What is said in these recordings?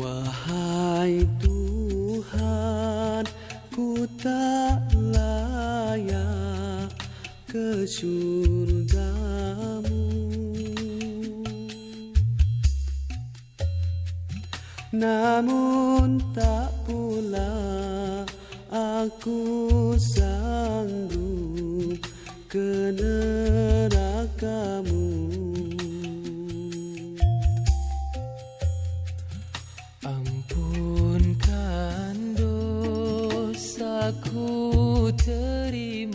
Wahai Tuhan, ku tak layak ke surgamu, namun tak pula aku sanggup ke nerakamu. Ampunkan dosaku, terimalah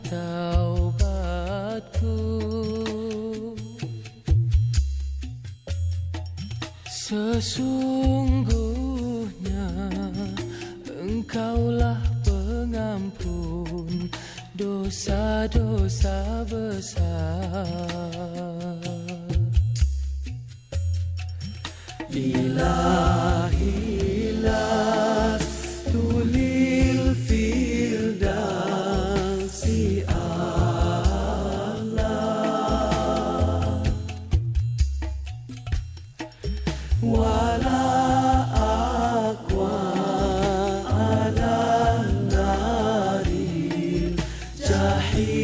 taubatku. Sesungguhnya Engkaulah pengampun dosa-dosa besar. Ilahilah tulil firdausi Allah, wala aqwa ala naril jahim.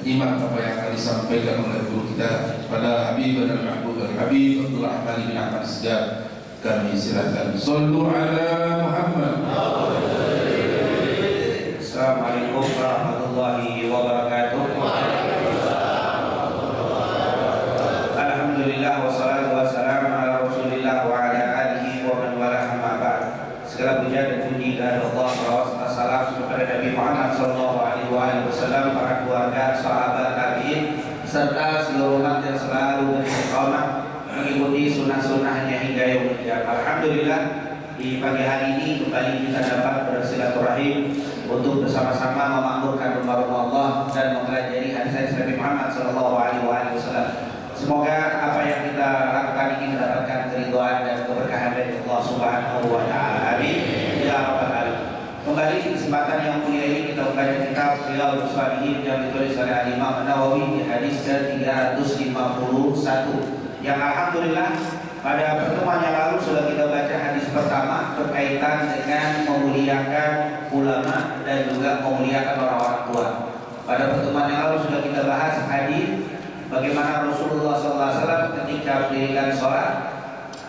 Iman apa yang akan disampaikan oleh guru kita kepada Habib dan Mahbub Habib Abdullah Ahmad bin Ahmad Segar, kami silakan. Sallu ala Muhammad. Assalamualaikum warahmatullahi wabarakatuh. Alhamdulillah wassalatu wassalamu ala Rasulillah wa ala alihi wa man wala, amma ba'd. Segala puja dan puji kepada Allah, salawat serta salam kepada Nabi Muhammad sallallahu alaihi wasallam, para keluarga, sahabat, tabi'in serta seluruh umat yang selalu beristiqomah mengikuti sunnah-sunnahnya hingga yaumul qiyamah. Alhamdulillah, di pagi hari ini kembali kita dapat bersilaturahim untuk bersama-sama memakmurkan rumah Allah dan mempelajari hadis-hadis Nabi Muhammad sallallahu alaihi wasallam. Semoga apa yang kita lakukan ini mendapatkan keridhaan dan keberkahan dari Allah Subhanahu wa taala. Amin ya rabbal alamin. Kembali di kesempatan yang mulia ini kita membaca kitab Riyadhus Shalihin yang ditulis oleh Imam Nawawi di hadis ke-351 yang alhamdulillah pada pertemuan yang lalu sudah kita baca hadis pertama berkaitan dengan memuliakan ulama dan juga memuliakan orang-orang tua. Pada pertemuan yang lalu sudah kita bahas hadis bagaimana Rasulullah SAW ketika mendirikan sholat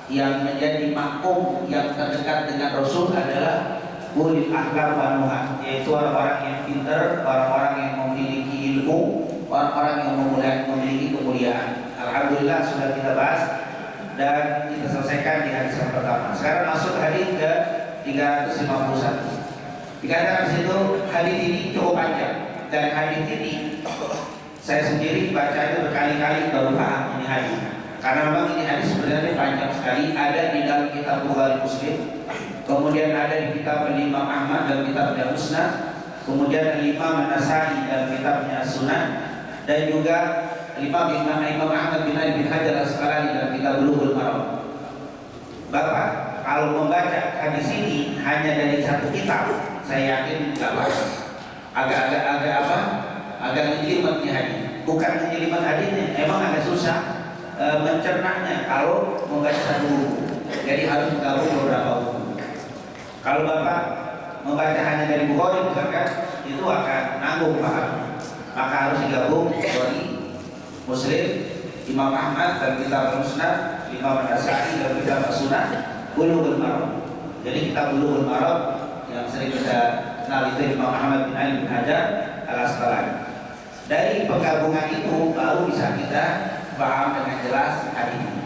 yang menjadi makmum yang terdekat dengan Rasul adalah ulil ahlam wa nuha, yaitu orang-orang yang pintar, orang-orang yang memiliki ilmu, orang-orang yang memiliki kemuliaan. Alhamdulillah sudah kita bahas dan kita selesaikan di hadis yang pertama. Sekarang masuk hadis ke 351. Dikatakan di situ hadis ini cukup panjang dan hadis ini saya sendiri baca itu berkali-kali baru paham ini hadis. Karena memang ini hadis sebenarnya panjang sekali, ada di dalam kitab Bukhari Muslim, kemudian ada di kitab Imam Ahmad dalam kitabnya Musnad, kemudian Imam An-Nasa'i dalam kitabnya Sunan, dan juga Imam Ahmad bin Ali bin Hajar Al-Asqalani dalam kitab Bulughul Maram. Bapak, kalau membaca hadis ini hanya dari satu kitab, saya yakin nggak paham. Agak menjelimet hadis. Bukan menjelimet hadisnya, emang agak susah mencernanya kalau membaca satu buku. Jadi harus menggabung beberapa buku. Kalau Bapak membaca hanya dari Bukhari misalkan, itu akan nanggung paham. Maka harus digabung Bukhari, Muslim, Imam Ahmad dan kitab Musnad, Imam An-Nasa'i dan kitab Sunan, Bulughul Maram. Jadi kitab Bulughul Maram yang sering kita kenal itu Imam Ahmad bin Ali bin Hajar Al-Asqalani. Dari penggabungan itu baru bisa kita paham dengan jelas hadis ini.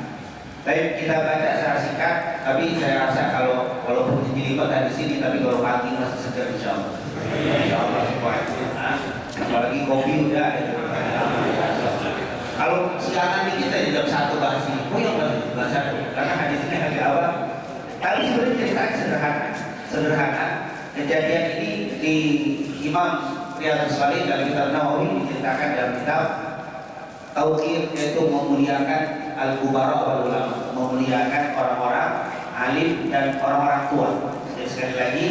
Baik, kita baca secara singkat, tapi saya rasa kalau walaupun dijelimet dari sini, tapi kalau hati masih segar insyaallah. kopi udah ada. Kalau siangan dikit aja jam 1 bahas ini, yang bahas 1 karena hadisnya agak awal. Tapi sebenarnya ceritanya sederhana. Kejadian ini di Imam Riyadhus Shalihin dalam kitab Nawawi diceritakan dalam kitab Tauqir, yaitu memuliakan al-kubara wal ulama, memuliakan orang-orang alim dan orang-orang tua. Jadi sekali lagi,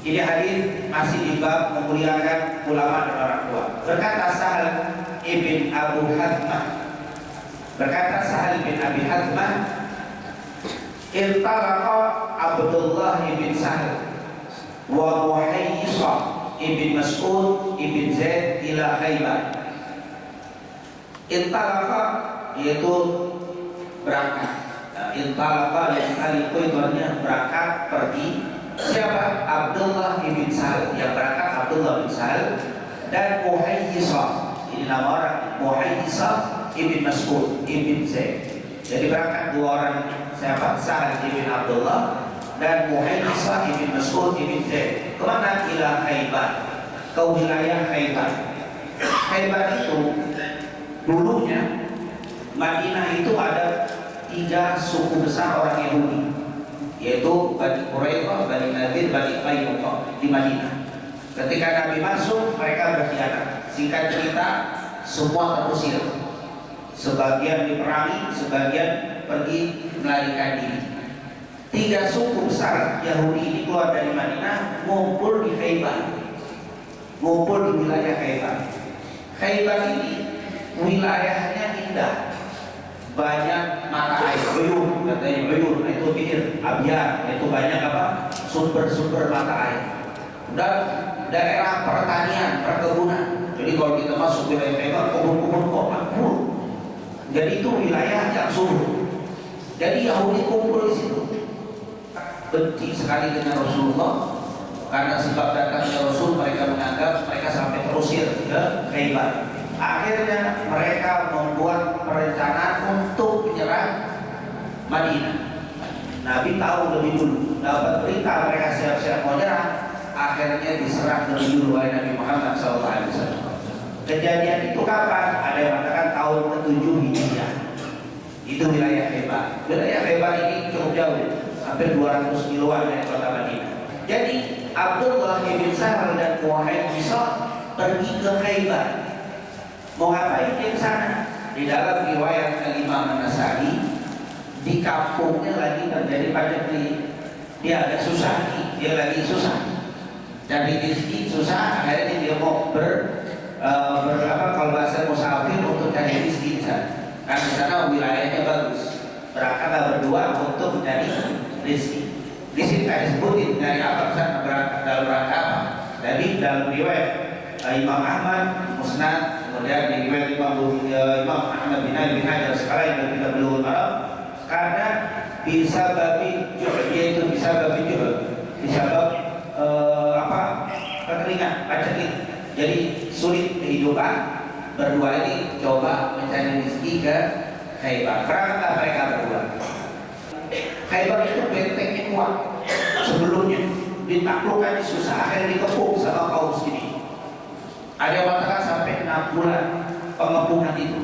ini hadis masih di bab memuliakan ulama dan orang tua. Berkata Sahal ibn Abu Hatmah, berkata Sahal ibn Abi Hatmah, Irtalaqa Abdullah ibn Sahal wa Muhayyisa ibn Mas'ud ibn Zaid ila Khaybar. Irtalaqa yaitu berangkat. Irtalaqa yang kali itu artinya berangkat, pergi. Siapa? Abdullah ibn Sahal, yang berangkat Abdullah bin Sahal, dan Muhayyisa, ini nama orang, Muhayyisa ibn Mas'ud ibn Zaid. Jadi berangkat dua orang, siapa? Sahal ibn Abdullah dan Muhayyisa ibn Mas'ud ibn Zaid. Kemana? Ila Khaybar, ke wilayah Khaybar. Khaybar itu dulunya Madinah itu ada 3 suku besar orang Yahudi, yaitu Bani Quraidah, Bani Nadir, Bani Qainuqa di Madinah. Ketika Nabi masuk, mereka berkhianat. Singkat cerita, semua terusir. Sebagian diperangi, sebagian pergi melarikan diri. 3 suku besar Yahudi ini keluar dari Madinah, ngumpul di Khaybar, ngumpul di wilayah Khaybar. Khaybar ini wilayahnya indah, banyak mata air, uyun, katanya uyun, itu bir, abyar, itu banyak apa? Sumber-sumber mata air. Dan daerah pertanian, perkebunan. Jadi kalau kita masuk wilayah Khaybar, kebun-kebun kok makmur. Jadi itu wilayah yang subur. Jadi Yahudi kumpul di situ. Benci sekali dengan Rasulullah, karena sebab datangnya Rasul mereka menganggap mereka sampai terusir ke Khaybar. Akhirnya mereka membuat perencanaan untuk menyerang Madinah. Nabi tahu lebih dulu, dapat berita mereka siap-siap mau menyerang. Akhirnya diserang lebih dulu oleh Nabi Muhammad SAW. Kejadian itu kapan? Ada yang mengatakan tahun ke-7 Hijriah. Itu wilayah Khaybar. Wilayah Khaybar ini cukup jauh, hampir 200 kiloan dari kota Madinah. Jadi Abdullah bin Sahal dan Muhayyisa pergi ke Khaybar. Mau ngapain dia ke sana? Di dalam riwayat Imam An-Nasa'i, di kampungnya lagi terjadi pajak. Dia agak susah nih, dia lagi susah. Cari rezeki susah, akhirnya dia mau kalau bahasa musafir untuk cari rezeki di sana. Karena di sana wilayahnya bagus. Berangkatlah berdua untuk mencari rezeki. Di sini tidak disebutin dari apa sana berangkat dalam rangka apa. Jadi dalam riwayat Imam Ahmad Musnad, kemudian di riwayat Imam Ahmad bin Ali bin Hajar sekalian yang kita belum Arab, karena bisa babi jual, yaitu bisa babi jual, bisa kekeringan, paceklik. Jadi sulit kehidupan. Berdua ini coba mencari rezeki ke Khaybar. Berangkatlah mereka berdua. Khaybar itu bentengnya kuat. Sebelumnya ditaklukkan susah, akhirnya dikepung sama kaum muslimin. Ada yang mengatakan sampai 6 bulan pengepungan itu,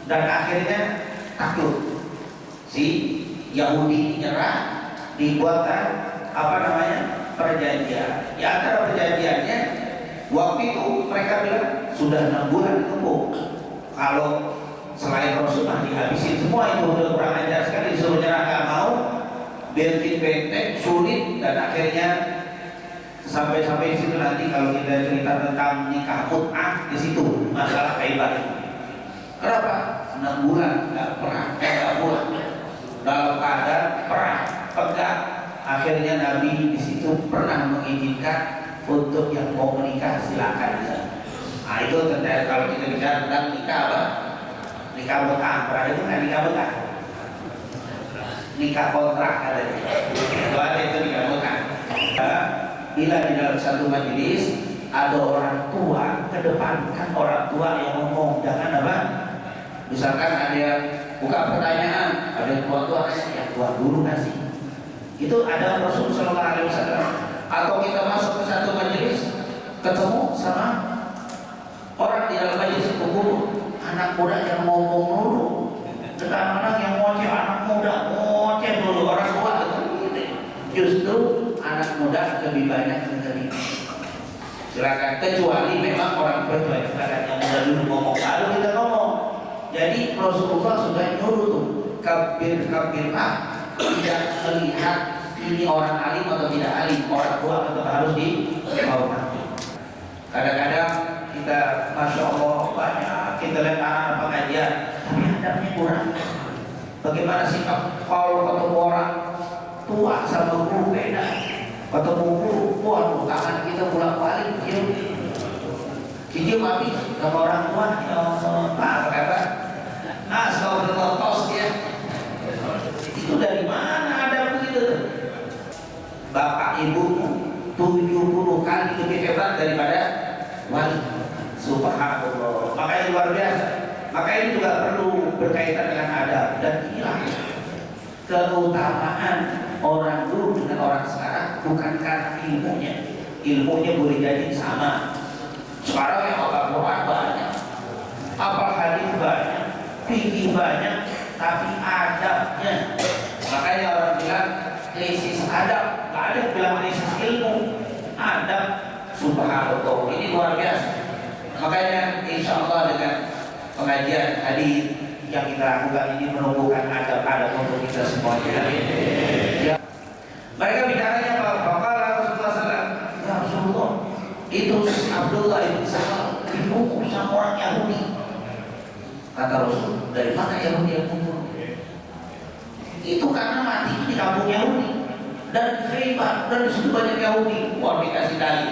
dan akhirnya takluk. Si Yahudi nyerah, dibuatkan perjanjian. Di antara perjanjiannya, waktu itu mereka bilang sudah 6 bulan dikepung. Kalau selain Rasulullah dihabisin semua, itu udah kurang ajar sekali, disuruh nyerah nggak mau, bikin benteng sulit, dan akhirnya sampai di situ nanti kalau kita cerita tentang nikah mut'ah di situ masalah Khaybar. Kenapa? 6 bulan nggak pulang dalam keadaan perang pegang. Akhirnya Nabi di situ pernah mengizinkan untuk yang mau menikah silakan. Nah itu tentang kalau kita bicara tentang nikah apa? Nikah mut'ah. Pernah itu kan nikah mut'ah? Nikah kontrak katanya. Itu ada itu nikah mut'ah. Bila di dalam satu majelis ada orang tua, kedepankan orang tua yang ngomong, jangan apa? Misalkan ada yang buka pertanyaan, ada yang tua-tua, yang tua dulu kasih. Itu ada Rasulullah SAW. Atau kita masuk ke satu majelis, ketemu sama dalam majelis hukum, anak muda yang ngomong dulu. Sekarang orang yang ngoceh anak muda, ngoceh dulu orang tua itu. Justru anak muda lebih banyak menerima. Silakan, kecuali memang orang tua silakan yang muda dulu ngomong, baru kita ngomong. Jadi Rasulullah sudah nyuruh tuh kabir tidak melihat ini orang alim atau tidak alim, orang tua tetap harus dihormati. Kadang-kadang kita, masya Allah banyak kita lihat anak pengajian, tapi adabnya kurang. Bagaimana sikap kalau ketemu orang tua sama guru beda. Ketemu guru, waduh tangan kita bolak-balik cium habis sama orang tua, apa kata? Astagfirullah tos dia. Itu dari mana ada begitu? Bapak ibumu 70 kali lebih hebat daripada wali. Subhanallah. Makanya luar biasa. Maka ini juga perlu berkaitan dengan adab. Dan inilah keutamaan orang dulu dengan orang sekarang bukan karena ilmunya. Ilmunya boleh jadi sama. Sekarang yang hafal Quran banyak, hafal hadis banyak, fikih banyak, tapi adabnya. Makanya orang bilang krisis adab, nggak ada bilang krisis ilmu. Adab, subhanallah, ini luar biasa. Makanya insya Allah dengan pengajian hadis yang kita lakukan ini menumbuhkan adab-adab untuk kita semuanya. Ya. Mereka bicaranya apa? Faqala Rasulullah SAW, ya Rasulullah, itu Abdullah ibn Salam dibunuh sama orang Yahudi. Kata Rasul, dari mana Yahudi yang bunuh? Itu karena mati di kampung Yahudi dan Khaybar, dan di situ banyak Yahudi. Wah, dikasih tali.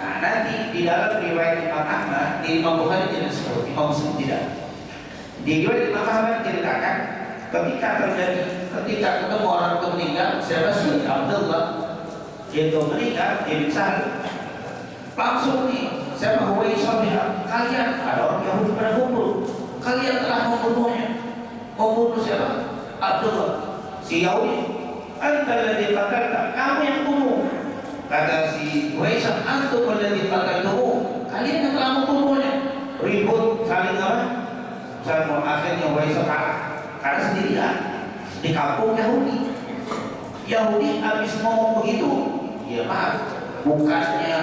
Nah, nanti di dalam riwayat Imam Ahmad, di Imam Bukhari tidak disebut, Imam Muslim tidak. Di riwayat Imam Ahmad diceritakan ketika ketemu orang itu meninggal, siapa sih? Abdullah itu meninggal, dia bisa langsung nih, siapa Huwaisah bilang, kalian ada orang Yahudi pada kumpul, kalian telah membunuhnya. Membunuh siapa? Abdullah. Si Yahudi, anta alladhi qatalta, kamu yang bunuh. Kata si Huwaisah, antum alladhi qataltuhu, kalian yang telah membunuhnya. Ribut saling apa? Saling akhirnya Huwaisah kalah karena sendirian di kampung Yahudi. Yahudi habis ngomong begitu, ya maaf, bukannya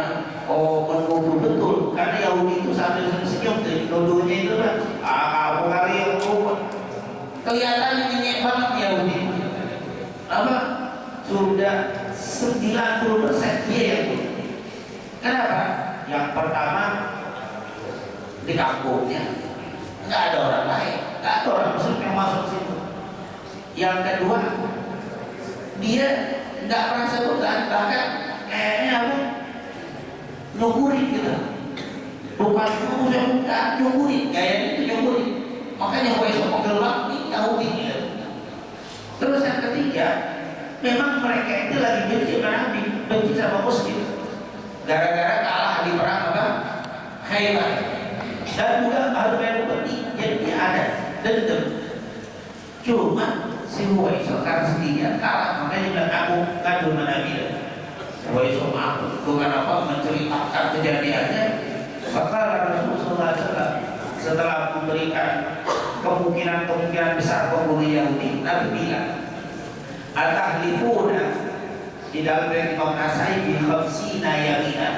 menuduh betul, karena Yahudi itu sambil senyum, nuduhnya itu kan, kamu kali yang ngomong. Kelihatannya nyenyek banget Yahudi. Apa? Sudah 90% dia yang bunuh. Kenapa? Yang pertama, di kampungnya nggak ada orang lain, nggak ada orang Muslim yang masuk situ. Yang kedua, dia nggak merasa beban, bahkan kayaknya apa? Nyukurin gitu. Bukan nyukurin, gayanya itu nyukurin. Makanya Huwaisah menggelap nih Yahudi gitu. Terus yang ketiga, memang mereka itu lagi benci sama Nabi, benci sama Muslim, gara-gara kalah di perang apa? Khaybar. Dan juga harus bayar upeti, jadi dia ada dendam. Cuma si Huwaisah karena sendirian kalah, makanya dia bilang aku ngadu sama Nabi. Huwaisah aku bukan apa menceritakan kejadiannya. Maka Rasulullah SAW setelah memberikan kemungkinan besar pembunuh Yahudi, Nabi bilang, atahlifuna, di dalam riwayat Imam Nasai bi khamsina yamina,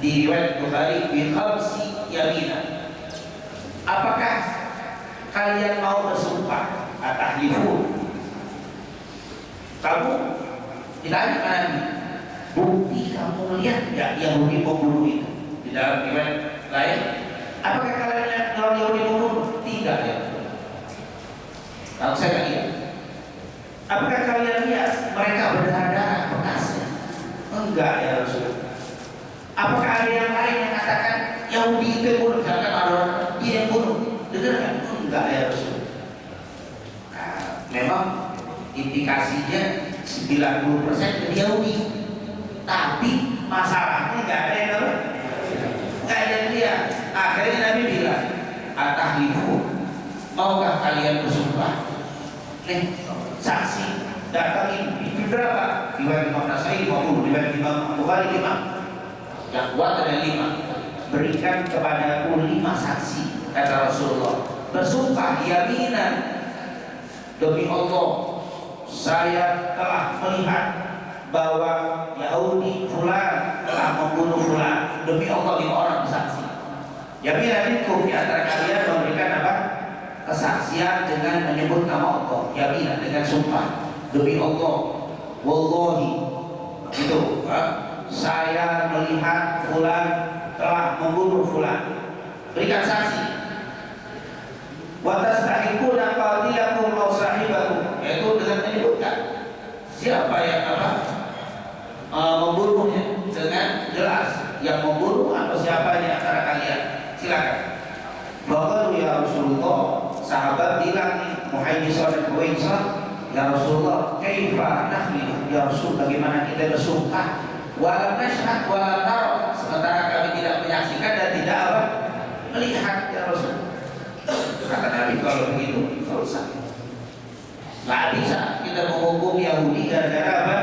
di riwayat Bukhari bi khamsi yamina. Apakah kalian mau bersumpah? Atahlifun. Kamu ditanya Nabi, bukti kamu melihat nggak Yahudi membunuh itu? Di dalam riwayat lain, apakah kalian lihat orang Yahudi membunuh? Tidak ya. Kalau saya nggak lihat. Apakah kalian lihat mereka berdarah-darah bekasnya? Enggak ya Rasul. Apakah ada yang lain yang katakan Yahudi itu yang bunuh? Misalkan ada orang dia yang bunuh, dengar kan? Enggak ya Rasul. Nah, memang indikasinya 90% dari Yahudi. Tapi masalahnya nggak ada yang tahu, nggak ada yang lihat. Akhirnya Nabi bilang, atahlifu, maukah kalian bersumpah? Nih, saksi datangin itu berapa? Riwayat Imam Nasai 50, riwayat Imam Bukhari 5. Yang kuat ada 5. berikan kepadaku 5 saksi, kata Rasulullah. Bersumpah yaminan, demi Allah saya telah melihat bahwa Yahudi fulan telah membunuh fulan. Demi Allah 5 orang bersaksi. Yaminan itu di antara kalian memberikan apa? Kesaksian dengan menyebut nama Allah. Yaminan dengan sumpah. Demi Allah, wallahi, itu saya melihat fulan telah membunuh fulan. Berikan saksi. Wa tastahiquna qatilakum aw sahibakum, yaitu dengan menyebutkan siapa yang membunuhnya dengan jelas, yang membunuh atau siapa di antara kalian. Silakan. Bahwa ya Rasulullah, sahabat bilang nih, Muhayyisah dan Huwaisah, ya Rasulullah, kaifa nahlifu, ya Rasul, bagaimana kita bersumpah walam nashhad walam nara, sementara kami tidak menyaksikan dan tidak melihat, ya Rasul. Kata Nabi, kalau begitu tidak usah. Nggak bisa kita menghukum Yahudi gara-gara apa?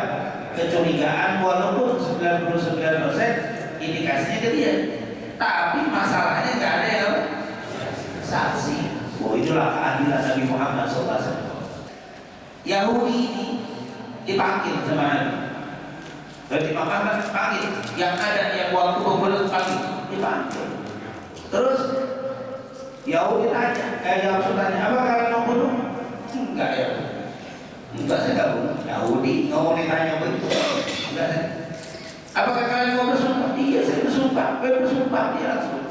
Kecurigaan, walaupun 99% indikasinya ke dia, tapi masalahnya nggak ada yang saksi. Oh, itulah keadilan Nabi Muhammad SAW. Yahudi ini dipanggil sama Nabi. Berarti Muhammad panggil, yang ada yang waktu pembunuh panggil, dipanggil. Terus Yahudi tanya, Rasul tanya, apa kalian mau bunuh? Enggak ya, enggak, saya enggak bunuh. Yahudi ngomong ditanya begitu, enggak. Apakah kalian mau bersumpah? Iya, saya bersumpah. Bersumpah ya Rasul.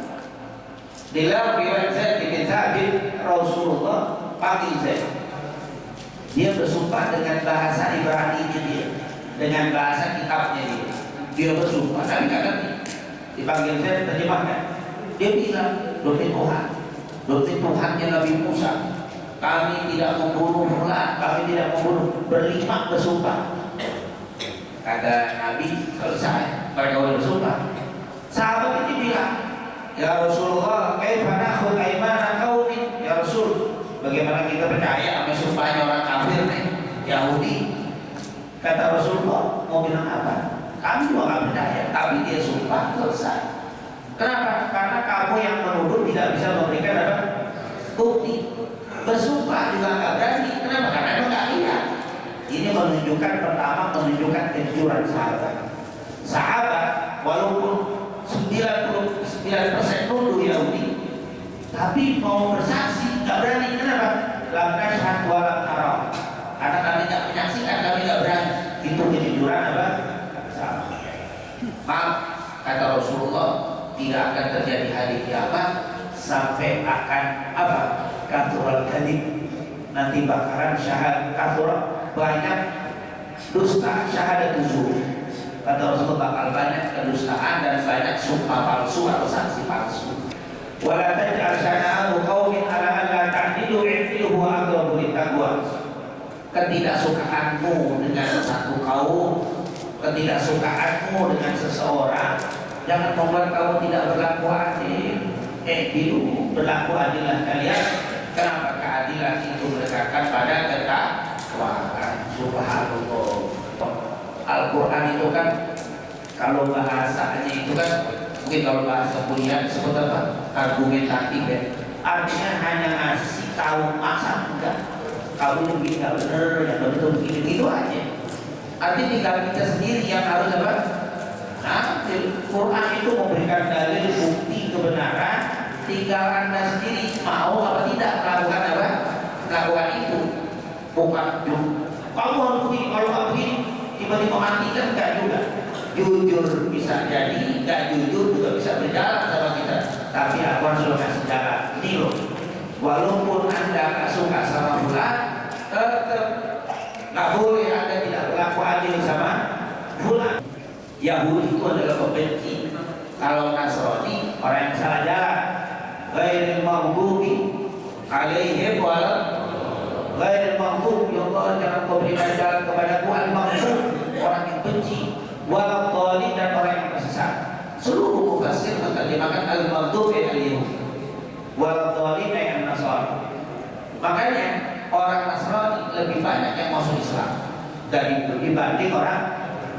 Di dalam riwayat saya diminta Rasulullah panggil saya. Dia bersumpah dengan bahasa Ibrani dia, dengan bahasa kitabnya dia. Dia bersumpah, tapi nggak ngerti. Dipanggil saya terjemahkan. Dia bilang, demi Tuhannya Nabi Musa, kami tidak membunuh fulan, kami tidak membunuh. Berlima bersumpah. Kata Nabi, selesai. Mereka sudah bersumpah. Sahabat ini bilang, ya Rasulullah, kaifa nakhud aimana qaumin, ya Rasul, bagaimana kita percaya sama sumpahnya orang kafir nih, Yahudi? Kata Rasulullah, mau bilang apa? Kami juga nggak percaya, tapi dia sumpah, selesai. Kenapa? Karena kamu yang menuduh tidak bisa memberikan apa? Bukti. Bersumpah juga nggak berani. Kenapa? Karena emang nggak lihat. Ini menunjukkan, pertama menunjukkan kejujuran sahabat. Sahabat walaupun 99% nuduh Yahudi, tapi mau bersaksi nggak berani. Kenapa? Lam nashhad wa lam nara. Karena kami nggak menyaksikan, kami nggak berani. Itu kejujuran apa? Sahabat. Maaf, kata Rasulullah, tidak akan terjadi hari kiamat sampai akan apa? Kathurul kadhib. Nanti bakaran syahad kathur, banyak dusta, syahadat uzur. Kata Rasulullah, bakal banyak kedustaan dan banyak sumpah palsu atau saksi palsu. Wala taj'al syana'ahu qaumin ala an la ta'dilu i'dilu huwa aqrabu littaqwa. Ketidaksukaanmu dengan satu kaum, ketidaksukaanmu dengan seseorang, jangan membuat kamu tidak berlaku adil. Dulu berlaku adillah kalian. Kenapa? Keadilan itu mendekatkan pada ketakwaan. Subhanallah. Al-Quran itu kan kalau bahasanya itu kan mungkin kalau bahasa kuliah disebut apa? Argumentatif ya. Artinya hanya ngasih tahu masa enggak. Kamu begini nggak benar, yang betul begini-gitu aja. Artinya tinggal kita sendiri yang harus apa? Nah, Quran itu memberikan dalil bukti kebenaran, tinggal anda sendiri mau apa tidak melakukan apa? Melakukan itu. Bukan kamu harus begini, kalau nggak begini tiba-tiba mati kan enggak juga. Jujur bisa jadi, enggak jujur juga bisa berjalan sama kita. Tapi aku harus kasih jalan. Ini loh, walaupun anda nggak suka sama fulan, tetap nggak boleh anda tidak berlaku adil sama fulan. Yahudi itu adalah pembenci. Kalau Nasrani orang yang salah jalan. Ghairil maghdubi alaihim wal ghairil maghdubi, ya Allah jangan kau berikan jalan kepadaku al-maghdub, orang yang benci, wal dhalin, dan orang yang tersesat. Seluruh mufassir menerjemahkan al-maghdub alaihim wal dhalin yang Nasrani. Makanya orang Nasrani lebih banyak yang masuk Islam dibanding orang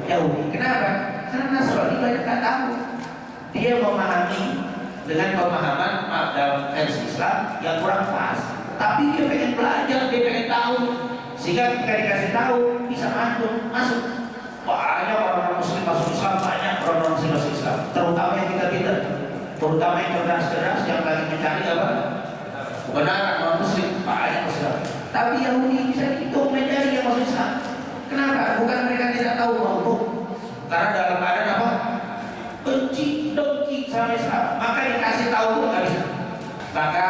Yahudi. Kenapa? Karena Nasrani banyak tak tahu. Dia memahami dengan pemahaman maaf dalam versi Islam yang kurang pas. Tapi dia pengen belajar, dia pengen tahu, sehingga ketika dikasih tahu bisa masuk. Banyak orang-orang Muslim masuk Islam, banyak orang-orang Muslim masuk Islam, terutama yang kita, terutama yang cerdas-cerdas yang lagi mencari apa? Kebenaran non Muslim banyak Islam. Tapi Yahudi bisa hitung mencari yang masuk Islam. Kenapa? Bukan mereka tidak tahu mau, karena dalam keadaan apa? Benci, dengki sama Islam, maka dikasih tahu pun nggak bisa. Maka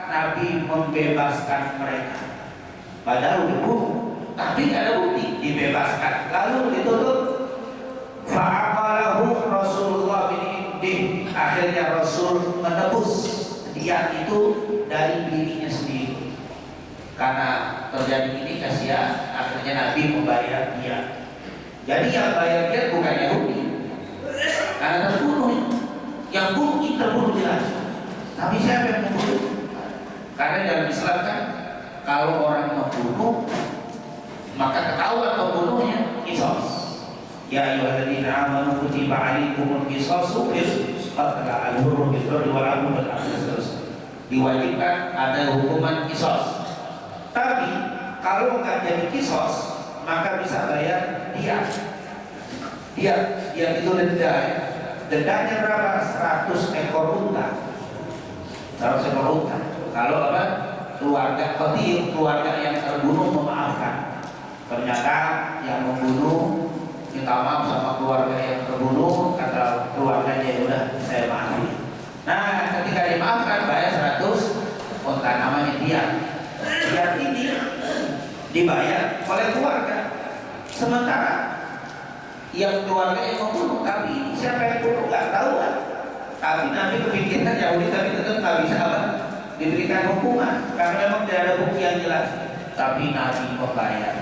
Nabi membebaskan mereka. Padahal udah bunuh, tapi nggak ada bukti, dibebaskan. Lalu ditutup. Fa'aqalahu Rasulullah bin Indih. Akhirnya Rasul menebus dia itu dari dirinya sendiri. Karena terjadi ini kasihan, akhirnya Nabi membayar dia. Jadi yang bayar dia bukan Yahudi, karena terbunuh. Yang bunuh terbunuh jelas. Tapi siapa yang membunuh? Karena dalam Islam kan, kalau orang membunuh, maka ketahuan pembunuhnya qisas. Ya ayyuhalladzina amanu kutiba alaikumul qisasu fil qatl al-hurru bil hurri wal 'abdu bil 'abdi. Diwajibkan ada hukuman qisas. Tapi kalau nggak jadi qisas, maka bisa bayar dia itu denda. Dendanya berapa? 100 ekor unta. 100 ekor unta. Kalau apa? Keluarga qatil, keluarga yang terbunuh memaafkan. Ternyata yang membunuh minta maaf sama keluarga yang terbunuh, kata keluarganya ya udah saya maafin. Nah, ketika dimaafkan bayar 100 unta, namanya dia. Dia ini dibayar oleh keluarga. Sementara yang keluarga yang membunuh, tapi siapa yang bunuh nggak tahu kan. Tapi Nabi kepikiran Yahudi tapi tetap nggak bisa apa? Diberikan hukuman karena memang tidak ada bukti yang jelas. Tapi Nabi membayar.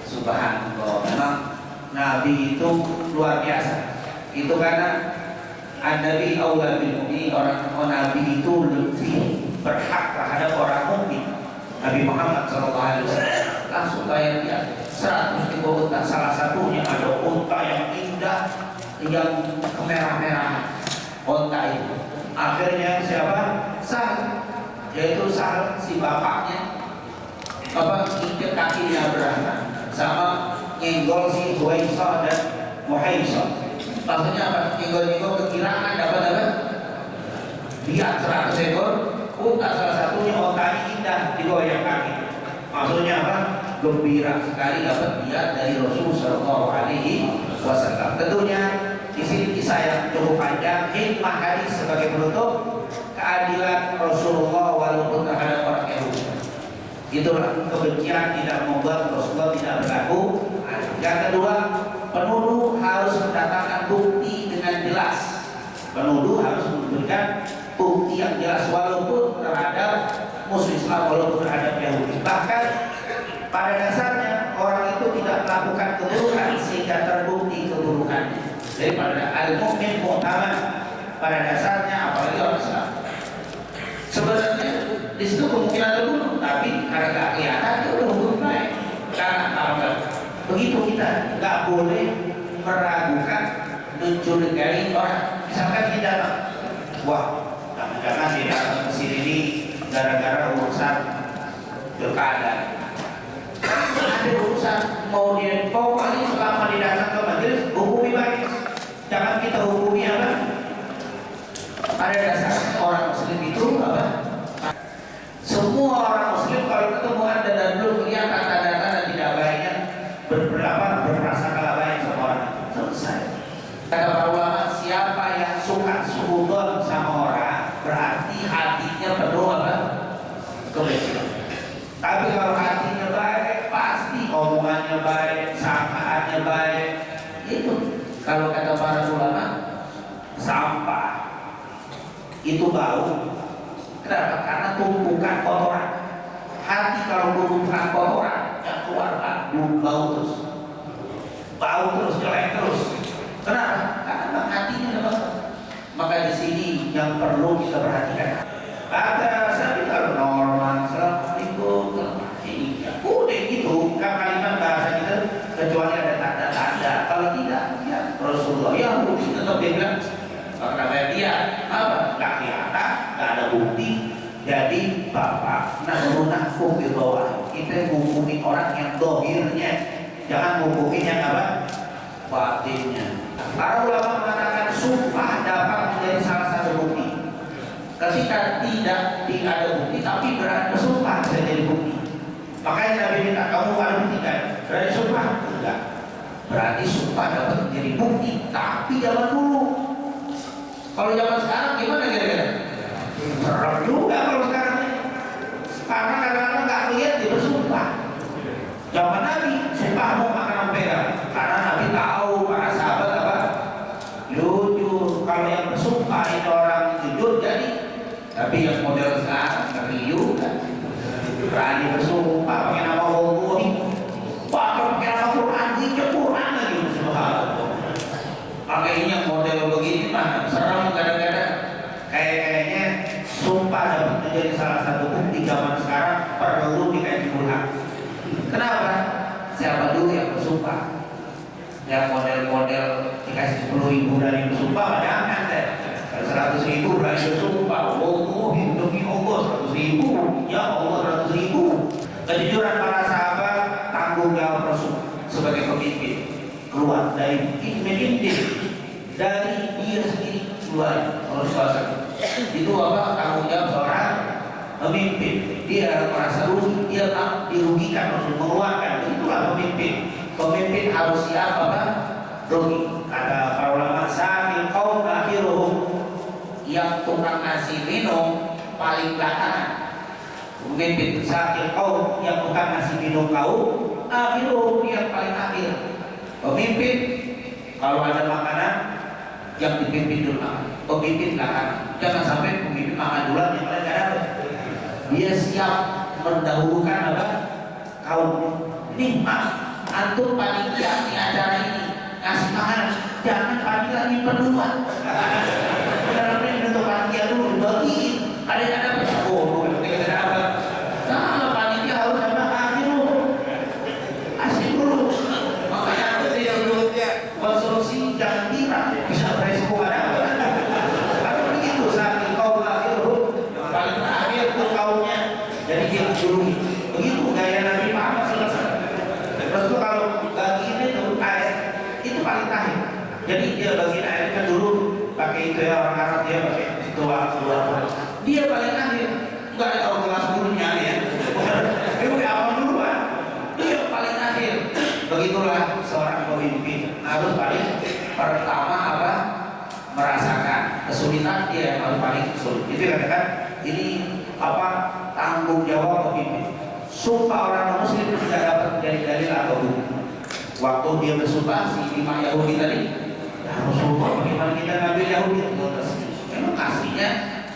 Subhanallah, memang Nabi itu luar biasa. Itu karena An-Nabi aula bil mu'minin, orang Nabi itu lebih berhak terhadap orang mukmin. Nabi Muhammad SAW langsung bayar dia 100 ribu unta. Salah satunya ada unta yang indah, yang kemerah-merahan. Unta itu akhirnya siapa? Sahal, yaitu Sahal si bapaknya apa? Injek kakinya Abraham sama nyenggol si Huwaisah dan Muhaisah. Maksudnya apa? Nyenggol-nyenggol kekiraan dapat apa? Dia 100 ekor unta, salah satunya untanya indah digoyang kaki. Maksudnya apa? Gembira sekali dapat dia dari Rasul Sallallahu Alaihi Wasallam. Tentunya di sini kisah yang cukup panjang. Hikmah hadis sebagai penutup, keadilan Rasulullah walaupun terhadap orang Yahudi. Itulah kebencian tidak membuat Rasulullah tidak berlaku. Yang kedua, penuduh harus mendatangkan bukti dengan jelas. Penuduh harus memberikan bukti yang jelas walaupun terhadap musuh Islam, walaupun terhadap Yahudi. Bahkan pada dasarnya orang itu tidak melakukan keburukan sehingga terbukti keburukannya. Jadi pada al-mu'min mu'taman, pada dasarnya apalagi orang Islam. Sebenarnya di situ kemungkinan terbunuh, tapi karena nggak kelihatan itu udah hukum baik. Karena apa? Begitu kita nggak boleh meragukan, mencurigai orang. Misalkan kita, wah, jangan-jangan dia datang ke sini ini gara-gara urusan pilkada. Ada urusan mau dia pokoknya selama dia datang ke majelis hukumi baik. Jangan kita hukumi apa? Pada dasarnya orang Muslim itu apa? Semua orang Muslim kalau ketemu Anda dan belum kelihatan tanda-tanda tidak baiknya, berprasangka baik sama orang itu, selesai. Kata para ulama, siapa yang suka suudzon sama orang berarti hatinya penuh apa? Kebencian. Tapi kalau hatinya baik, pasti omongannya baik, sangkaannya baik. Itu kalau kata para ulama, sampah itu bau. Kenapa? Karena tumpukan kotoran. Hati kalau tumpukan kotoran, yang keluar bau terus, jelek terus. Kenapa? Karena hatinya ada masalah. Maka di sini yang perlu kita perhatikan. Kata saya kalau normal, assalamualaikum, ini ya udah gitu. Kalimat bahasa kita kecuali ada tanda-tanda. Kalau tidak, ya Rasulullah ya mungkin tetap dia bilang karena dia apa? Nggak kelihatan. nggak ada bukti. Jadi bapak nahku di bawah kita ngumumin orang yang dohirnya, jangan ngumumin yang apa? Batinnya. Para ulama mengatakan sumpah dapat menjadi salah satu bukti. Ketika tidak ada bukti tapi berani bersumpah bisa jadi bukti. Makanya Nabi minta kamu ada bukti kan? Berani sumpah? Enggak. Berarti sumpah dapat menjadi bukti. Tapi zaman dulu. Kalau zaman sekarang gimana kira-kira? Serem juga kalau sekarang ini. Karena kadang-kadang nggak lihat dia bersumpah. Zaman Nabi sumpahmu akan pegang. Karena Nabi tahu para sahabat apa? Jujur. Kalau yang bersumpah itu orang jujur jadi. Tapi yang model sekarang keriu kan. Berani bersumpah pakai nama Allah. Pakai nama Quran, baca Quran lagi subhanallah. Pakai yang model begini mah serem kadang-kadang. Kayaknya sumpah dapat menjadi salah satu bukti zaman sekarang perlu dikaji ulang. Kenapa? Siapa dulu yang bersumpah? Yang model-model dikasih 10.000 dari bersumpah jangan deh. 100.000 berani bersumpah. Oh, demi Allah 100.000. Ya Allah 100.000. Kejujuran para sahabat, tanggung jawab Rasul sebagai pemimpin keluar dari memimpin dari dia sendiri keluar Rasulullah. Itu apa tanggung jawab seorang pemimpin. Dia merasa rugi, dia tak dirugikan Rasul mengeluarkan. Itulah pemimpin. Pemimpin harus siap apa? Rugi. Kata para ulama, sa'il qaum akhiruhum, yang tukang ngasih minum paling belakangan. Pemimpin sa'il qaum, yang tukang ngasih minum kaum akhiruhum, yang paling akhir. Pemimpin kalau ada makanan yang dipimpin dulu makan. Pemimpin belakangan. Jangan sampai pemimpin makan duluan yang lain ada. Dia siap mendahulukan apa? Kaum. Ini antum panitia di acara ini ngasih makan, jangan panitia nyimpen duluan. Karena ini untuk panitia dulu dibagiin. Ada tidak apa? Nah, panitia harus ada akhir dulu. Asik dulu. Makanya dia dulu konsumsi jangan kira bisa beresiko ada. Kalau begitu saat kau akhir paling terakhir itu kaumnya, jadi dia dulu. Begitu gaya Nabi Muhammad selesai. Terus itu kalau bagiin itu air itu paling terakhir. Jadi dia bagiin air kan dulu pakai itu ya orang Arab dia pakai itu dua. Dia paling akhir. Enggak ada orang kelas gurunya ya. Itu apa dulu Pak? Dia paling akhir. Begitulah seorang pemimpin harus paling pertama apa? Merasakan kesulitan dia yang harus paling sulit. Itu katakan ini apa? Tanggung jawab pemimpin. Sumpah orang muslim tidak dapat menjadi dalil atau bukti. Waktu dia bersumpah si imam Yahudi tadi, ya Rasulullah bagaimana kita ngambil Yahudi? Memang aslinya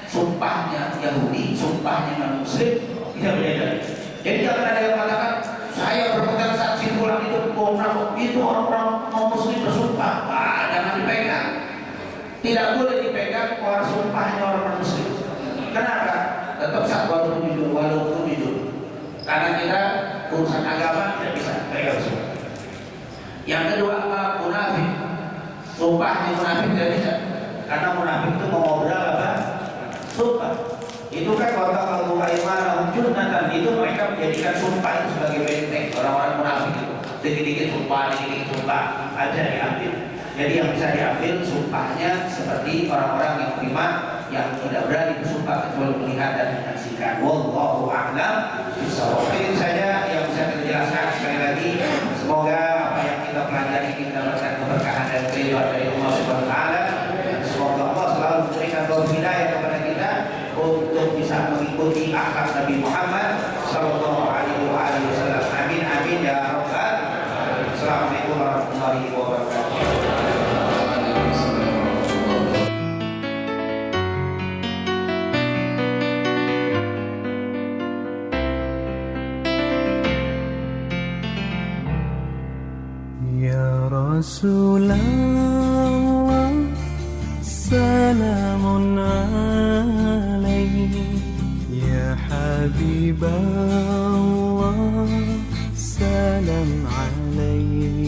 sumpahnya Yahudi, sumpahnya non muslim tidak beda. Jadi jangan ada yang mengatakan saya berpegang saksi pulang itu orang-orang non muslim bersumpah. Jangan dipegang. Tidak boleh dipegang orang sumpahnya orang non muslim. Kenapa? Tetap sah walaupun jujur. Karena kita urusan agama tidak bisa pegang sumpah. Yang kedua apa? Munafik. Sumpahnya munafik tidak bisa. Karena munafik itu mau ngobrol apa? Sumpah. Itu kan kalau iman junnatan itu mereka menjadikan sumpah itu sebagai benteng. Orang-orang munafik itu dikit-dikit sumpah ada diambil. Jadi yang bisa diambil sumpahnya seperti orang-orang yang beriman yang tidak berani bersumpah kecuali melihat dan menyaksikan. Wallahu a'lam bishawab. Itu saja yang bisa kita jelaskan. Sekali lagi semoga apa yang kita pelajari ini mendapatkan keberkahan dan keridhaan dari Allah Subhanahu wa taala. Semoga Allah selalu memberikan hidayah kepada kita untuk bisa mengikuti akhlak Nabi Muhammad sallallahu alaihi wasallam. Amin amin ya rabbal alamin. Assalamualaikum warahmatullahi wabarakatuh. Ya Rasulullah, salamun alaik. Ya Habiballah, salam alaik.